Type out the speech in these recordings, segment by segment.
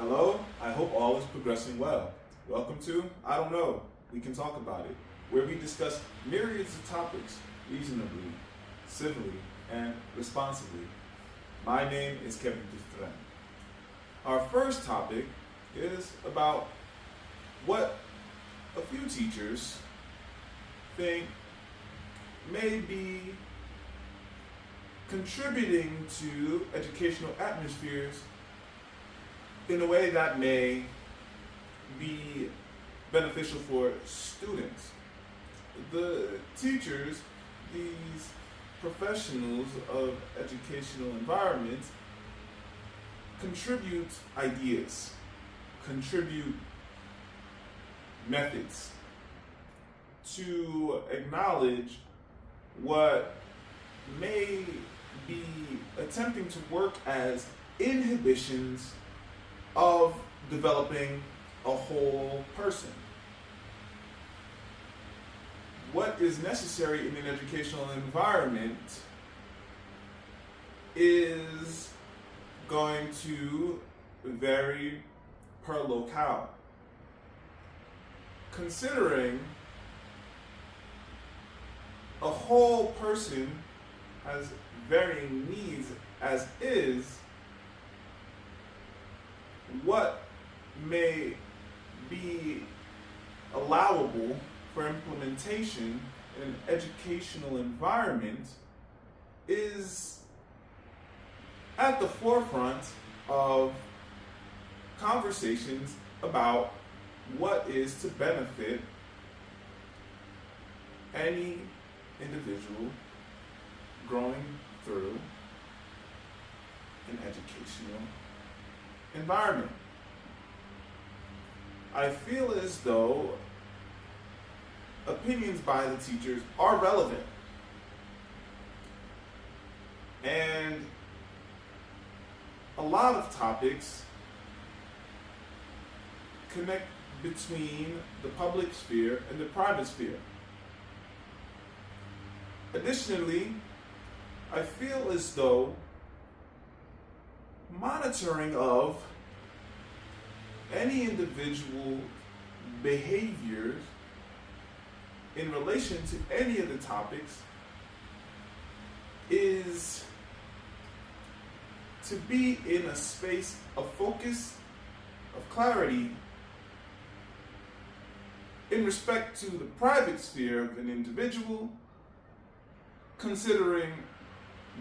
Hello, I hope all is progressing well. Welcome to I Don't Know, We Can Talk About It, where we discuss myriads of topics reasonably, civilly, and responsibly. My name is Kevin Dufresne. Our first topic is about what a few teachers think may be contributing to educational atmospheres in a way that may be beneficial for students. The teachers, these professionals of educational environments, contribute ideas, contribute methods to acknowledge what may be attempting to work as inhibitions of developing a whole person. What is necessary in an educational environment is going to vary per locale. Considering a whole person has varying needs as is, what may be allowable for implementation in an educational environment is at the forefront of conversations about what is to benefit any individual growing through an educational environment. I feel as though opinions by the teachers are relevant, and a lot of topics connect between the public sphere and the private sphere. Additionally, I feel as though monitoring of any individual behaviors in relation to any of the topics is to be in a space of focus, of clarity, in respect to the private sphere of an individual, considering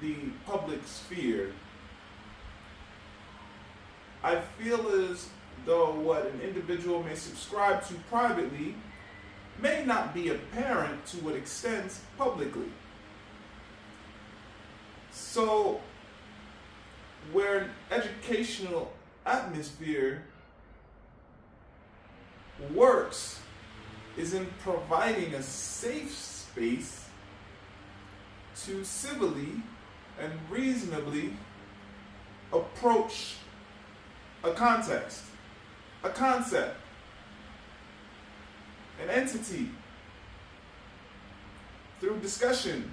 the public sphere. I feel as though what an individual may subscribe to privately may not be apparent to what extends publicly. So, where an educational atmosphere works is in providing a safe space to civilly and reasonably approach a context, a concept, an entity, through discussion,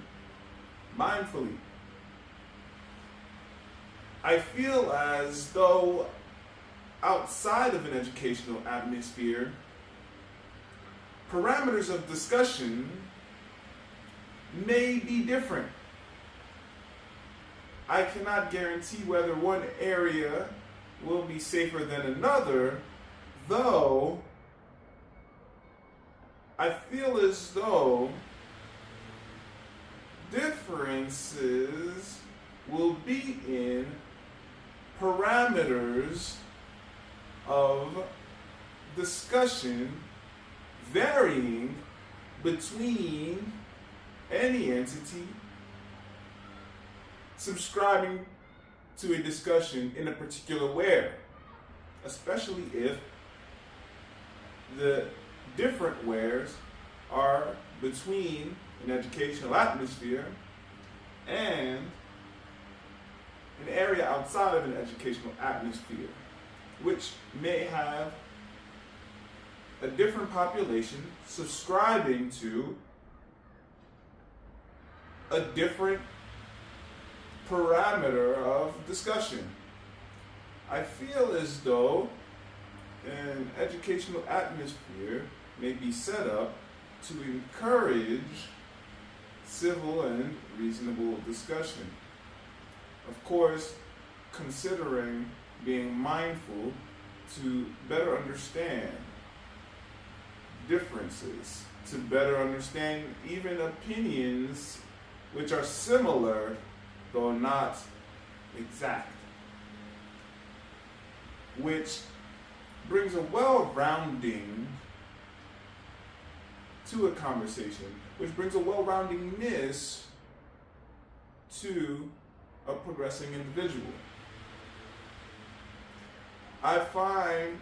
mindfully. I feel as though outside of an educational atmosphere, parameters of discussion may be different. I cannot guarantee whether one area will be safer than another, though I feel as though differences will be in parameters of discussion varying between any entity subscribing to a discussion in a particular where, especially if the different wheres are between an educational atmosphere and an area outside of an educational atmosphere, which may have a different population subscribing to a different parameter of discussion. I feel as though an educational atmosphere may be set up to encourage civil and reasonable discussion. Of course, considering being mindful to better understand differences, to better understand even opinions which are similar though not exact, which brings a well-rounding to a conversation, which brings a well-roundingness to a progressing individual. I find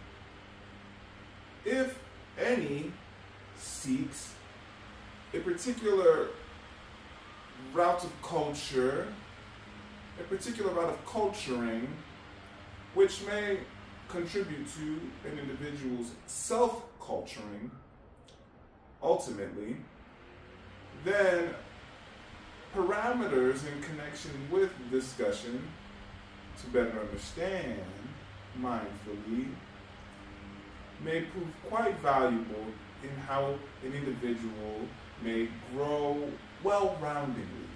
if any seeks a particular route of culture, a particular route of culturing, which may contribute to an individual's self-culturing, ultimately, then parameters in connection with discussion to better understand mindfully may prove quite valuable in how an individual may grow well-roundedly.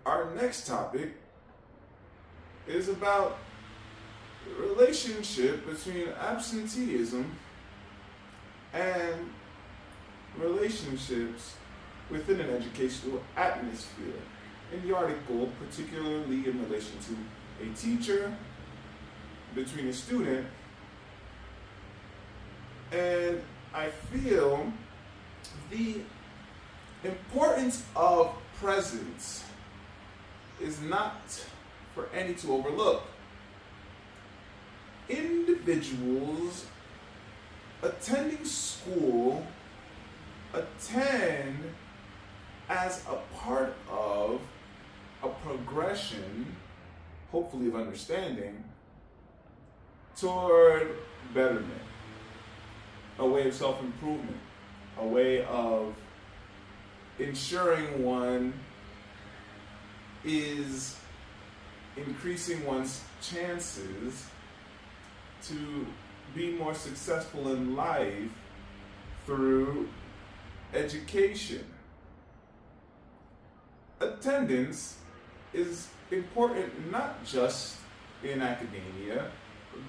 Our next topic is about the relationship between absenteeism and relationships within an educational atmosphere. In the article, particularly in relation to a teacher, between a student, and I feel the importance of presence is not for any to overlook. Individuals attending school attend as a part of a progression, hopefully of understanding, toward betterment, a way of self-improvement, a way of ensuring one is increasing one's chances to be more successful in life through education. Attendance is important not just in academia,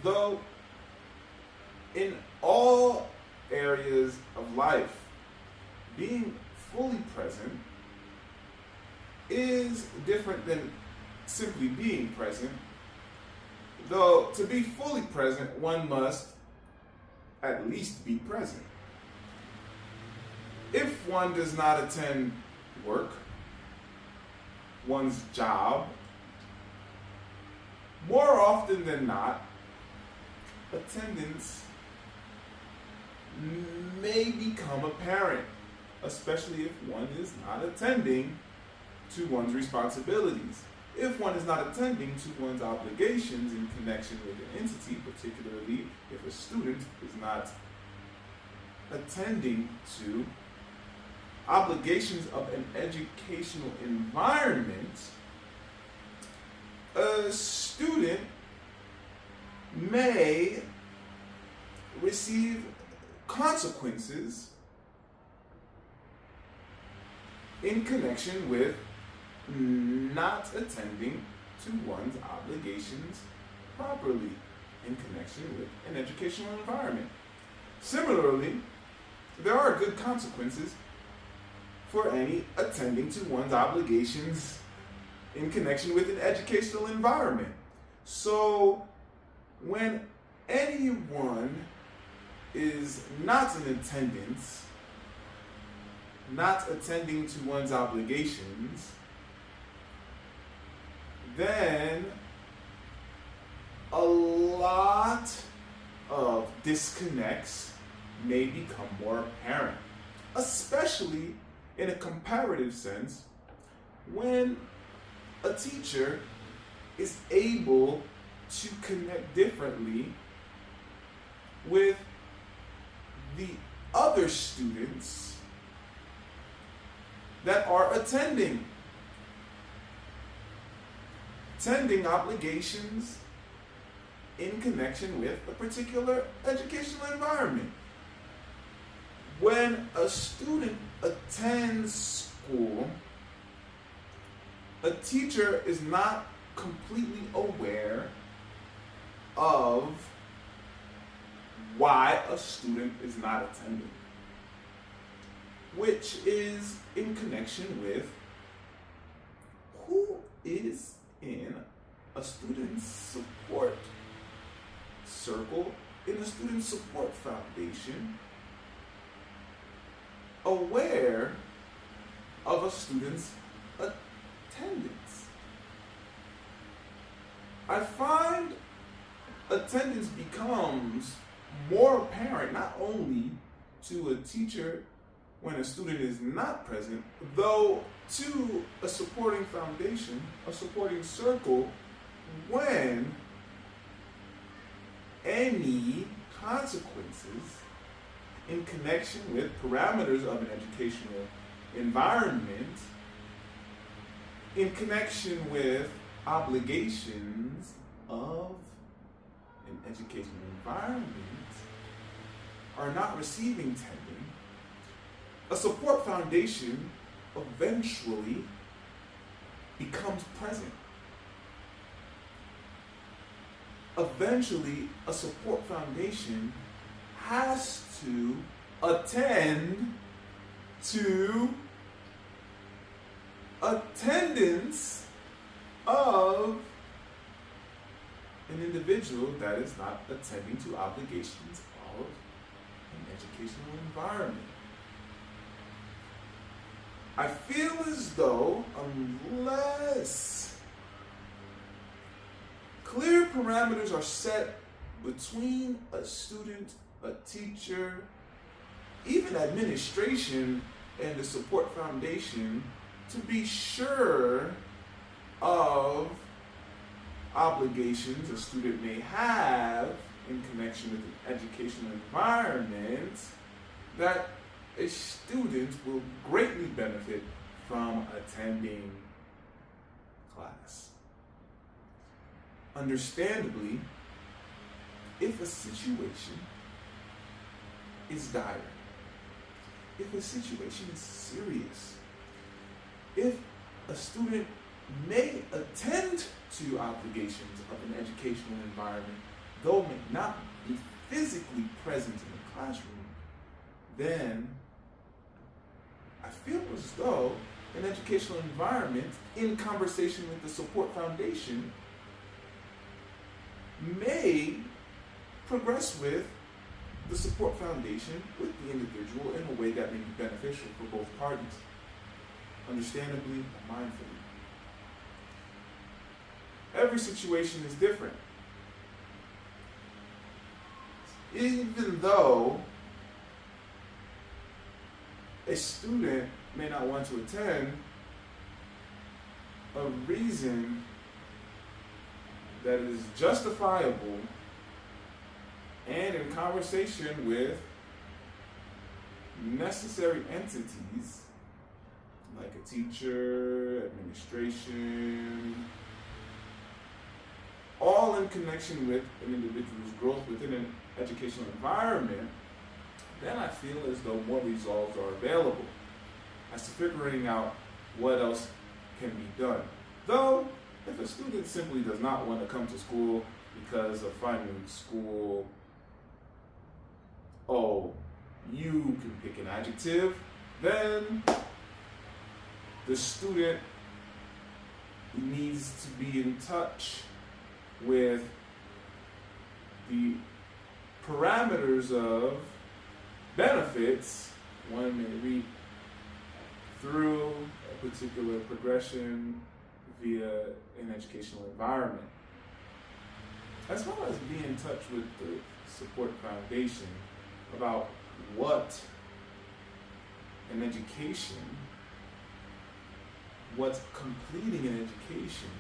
though in all areas of life. Being fully present is different than simply being present, though to be fully present, one must at least be present. If one does not attend work, one's job, more often than not, attendance may become apparent, especially if one is not attending to one's responsibilities. If one is not attending to one's obligations in connection with an entity, particularly if a student is not attending to obligations of an educational environment, a student may receive consequences in connection with not attending to one's obligations properly in connection with an educational environment. Similarly, there are good consequences for any attending to one's obligations in connection with an educational environment. So when anyone is not in attendance, not attending to one's obligations, then a lot of disconnects may become more apparent, especially in a comparative sense when a teacher is able to connect differently with the other students that are attending obligations in connection with a particular educational environment. When a student attends school, a teacher is not completely aware of why a student is not attending, which is in connection with who is in a student support circle, in a student support foundation, aware of a student's attendance. I find attendance becomes more apparent not only to a teacher when a student is not present, though to a supporting foundation, a supporting circle, when any consequences in connection with parameters of an educational environment, in connection with obligations of an educational environment, are not receiving tending, a support foundation eventually becomes present. Eventually, a support foundation has to attend to attendance of an individual that is not attending to obligations of an educational environment. I feel as though unless clear parameters are set between a student, a teacher, even administration, and the support foundation to be sure of obligations a student may have in connection with an educational environment, that a student will greatly benefit from attending class. Understandably, if a situation is dire, if a situation is serious, if a student may attend to obligations of an educational environment, though may not be physically present in the classroom, then I feel as though an educational environment, in conversation with the support foundation, may progress with the support foundation, with the individual, in a way that may be beneficial for both parties, understandably and mindfully. Every situation is different. Even though a student may not want to attend, a reason that is justifiable and in conversation with necessary entities like a teacher, administration, all in connection with an individual's growth within an educational environment, then I feel as though more resolves are available as to figuring out what else can be done. Though, if a student simply does not want to come to school because of finding school, oh, you can pick an adjective, then the student needs to be in touch with the parameters of benefits one may reap through a particular progression via an educational environment, as well as be in touch with the support foundation about what an education, what completing an education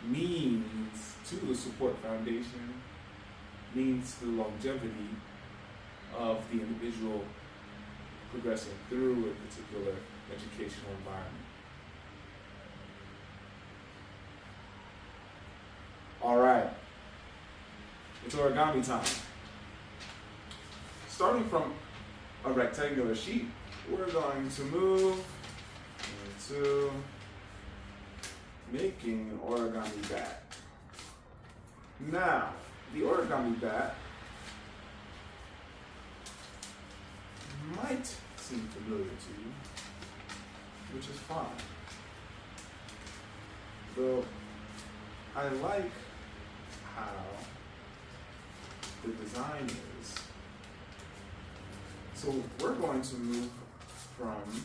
means to the support foundation, means to the longevity of the individual progressing through a particular educational environment. It's origami time. Starting from a rectangular sheet, we're going to move into making an origami bat. Now, the origami bat might seem familiar to you, which is fine. Though I like how the design is. So we're going to move from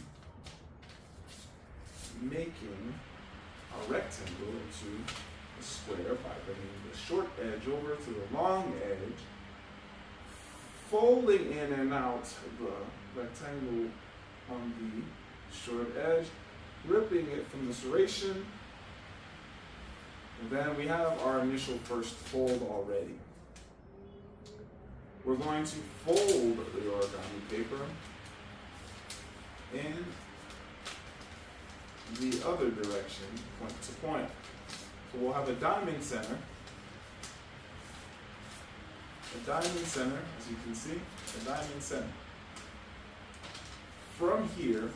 making a rectangle into a square by bringing the short edge over to the long edge, folding in and out the rectangle on the short edge, ripping it from the serration, and then we have our initial first fold already. We're going to fold the origami paper in the other direction, point to point. So we'll have a diamond center. A diamond center, as you can see, a diamond center. From here,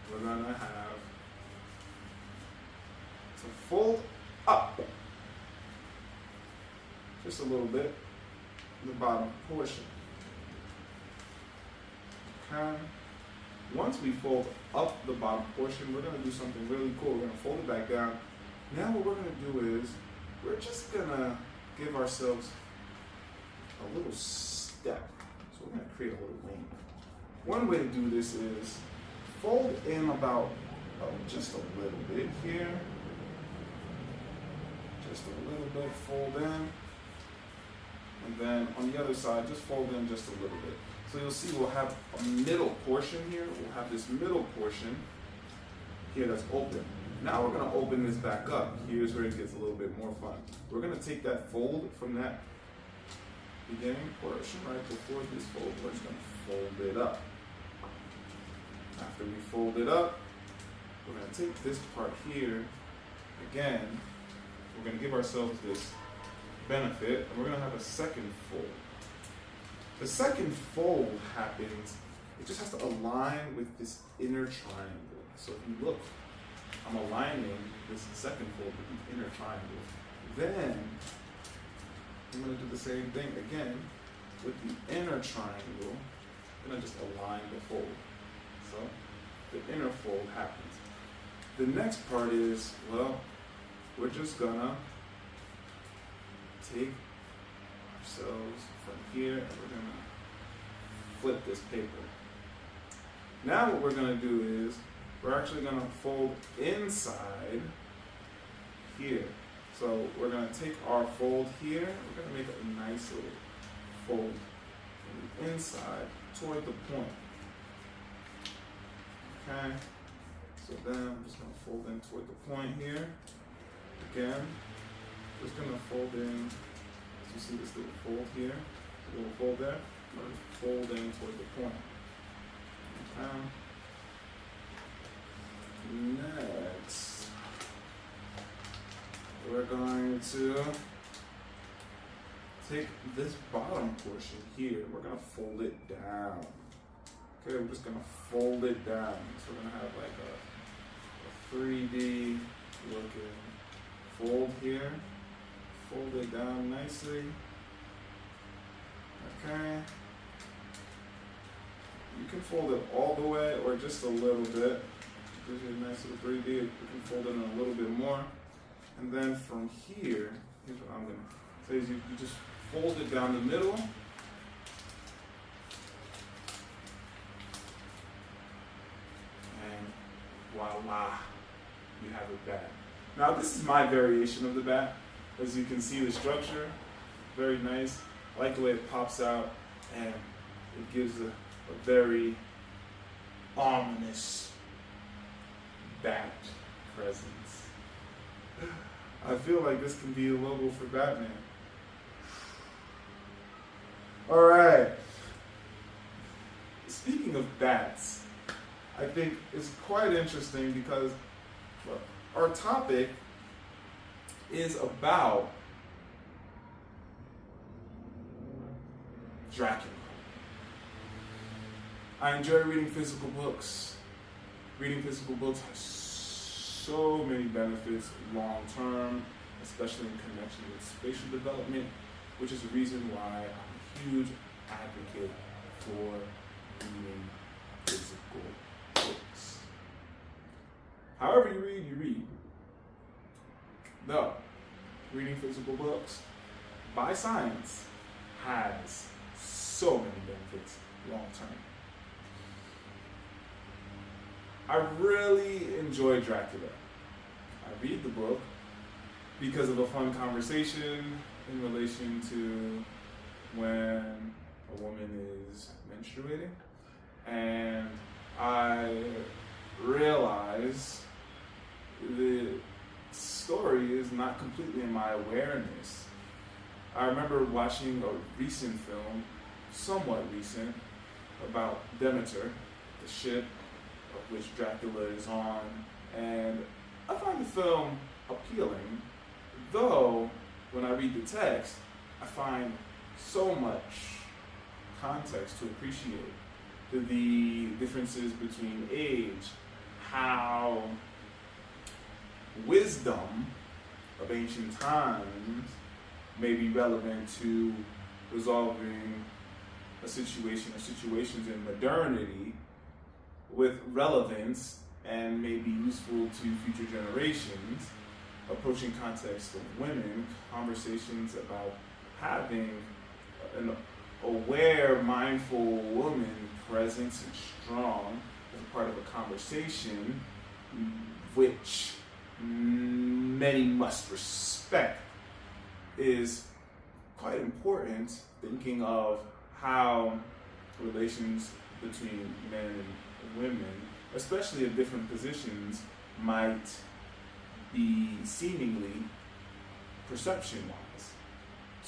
we're going to have to fold up just a little bit the bottom portion. Okay. Once we fold up the bottom portion, we're going to do something really cool. We're going to fold it back down. Now what we're going to do is we're just going to give ourselves a little step. So we're going to create a little wing. One way to do this is fold in about just a little bit here. Just a little bit, fold in. And then on the other side, just fold in just a little bit. So you'll see we'll have a middle portion here. We'll have this middle portion here that's open. Now we're going to open this back up. Here's where it gets a little bit more fun. We're going to take that fold from that beginning portion right before this fold. We're just going to fold it up. After we fold it up, we're going to take this part here. Again, we're going to give ourselves this benefit, and we're going to have a second fold. The second fold happens, it just has to align with this inner triangle. So if you look, I'm aligning this second fold with the inner triangle. Then, I'm going to do the same thing again with the inner triangle. I'm going to just align the fold. So, the inner fold happens. The next part is, well, we're just going to take ourselves from here and we're going to flip this paper. Now what we're going to do is we're actually going to fold inside here. So we're going to take our fold here, we're going to make a nice little fold from the inside toward the point. Okay, so then I'm just going to fold in toward the point here. Again, just going to fold in, as you see this little fold here, a little fold there, I'm going to fold in toward the point. Okay. Next, we're going to take this bottom portion here, we're going to fold it down. Okay, we're just going to fold it down. So we're going to have like a 3D looking fold here. Fold it down nicely. Okay. You can fold it all the way or just a little bit. Gives you a nice little 3D. You can fold it in a little bit more. And then from here, here's what I'm going to say is you just fold it down the middle. And voila, you have a bat. Now this is my variation of the bat. As you can see the structure, very nice. I like the way it pops out and it gives a very ominous bat presence. I feel like this can be a logo for Batman. Alright. Speaking of bats, I think it's quite interesting because our topic is about Dracula. I enjoy reading physical books. Reading physical books has so many benefits long term, especially in connection with spatial development, which is the reason why I'm a huge advocate for reading physical books. However you read. Though, reading physical books by science has so many benefits long term. I really enjoy Dracula. I read the book because of a fun conversation in relation to when a woman is menstruating. And I realize the story is not completely in my awareness. I remember watching a recent film, somewhat recent, about Demeter, the ship of which Dracula is on, and I find the film appealing, though when I read the text, I find so much context to appreciate the differences between age, how wisdom of ancient times may be relevant to resolving a situation or situations in modernity with relevance and may be useful to future generations, approaching context of women, conversations about having an aware, mindful woman present and strong as a part of a conversation which many must respect is quite important, thinking of how relations between men and women, especially of different positions, might be seemingly perception-wise,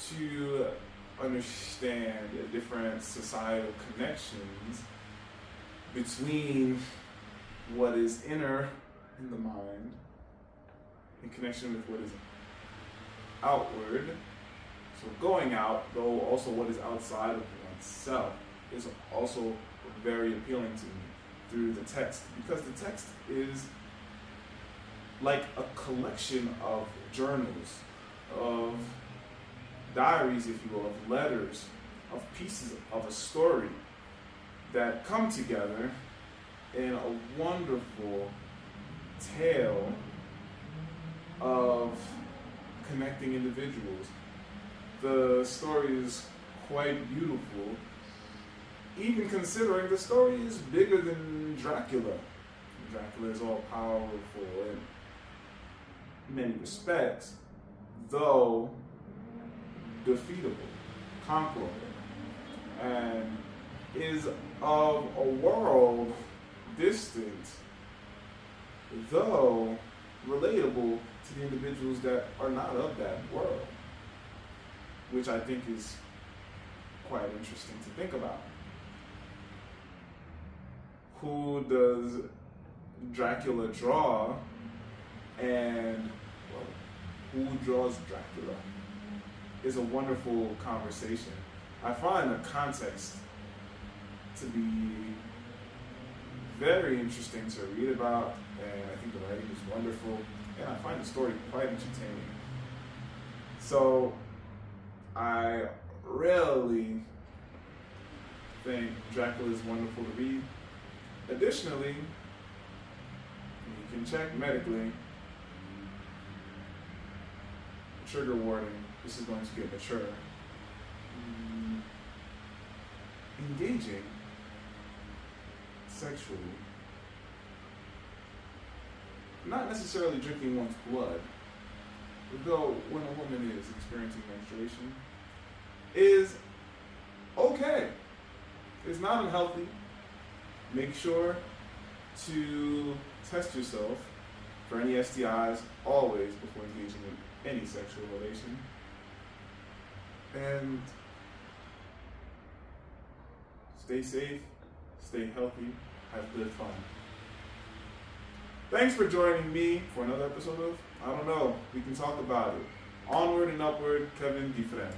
to understand different societal connections between what is inner in the mind in connection with what is outward. So going out, though also what is outside of oneself, is also very appealing to me through the text, because the text is like a collection of journals, of diaries, if you will, of letters, of pieces of a story that come together in a wonderful tale of connecting individuals. The story is quite beautiful, even considering the story is bigger than Dracula. Dracula is all powerful in many respects, though defeatable, conquerable, and is of a world distant, though relatable to the individuals that are not of that world, which I think is quite interesting to think about. Who does Dracula draw, and who draws Dracula is a wonderful conversation. I find the context to be very interesting to read about, and I think the writing is wonderful, and I find the story quite entertaining. So I really think Dracula is wonderful to read. Additionally, you can check medically. Trigger warning, this is going to get mature. Engaging sexually, not necessarily drinking one's blood, though when a woman is experiencing menstruation, is okay. It's not unhealthy. Make sure to test yourself for any STIs always before engaging in any sexual relation. And stay safe, stay healthy, have good fun. Thanks for joining me for another episode of I Don't Know, We Can Talk About It. Onward and Upward, Kevin Dufresne.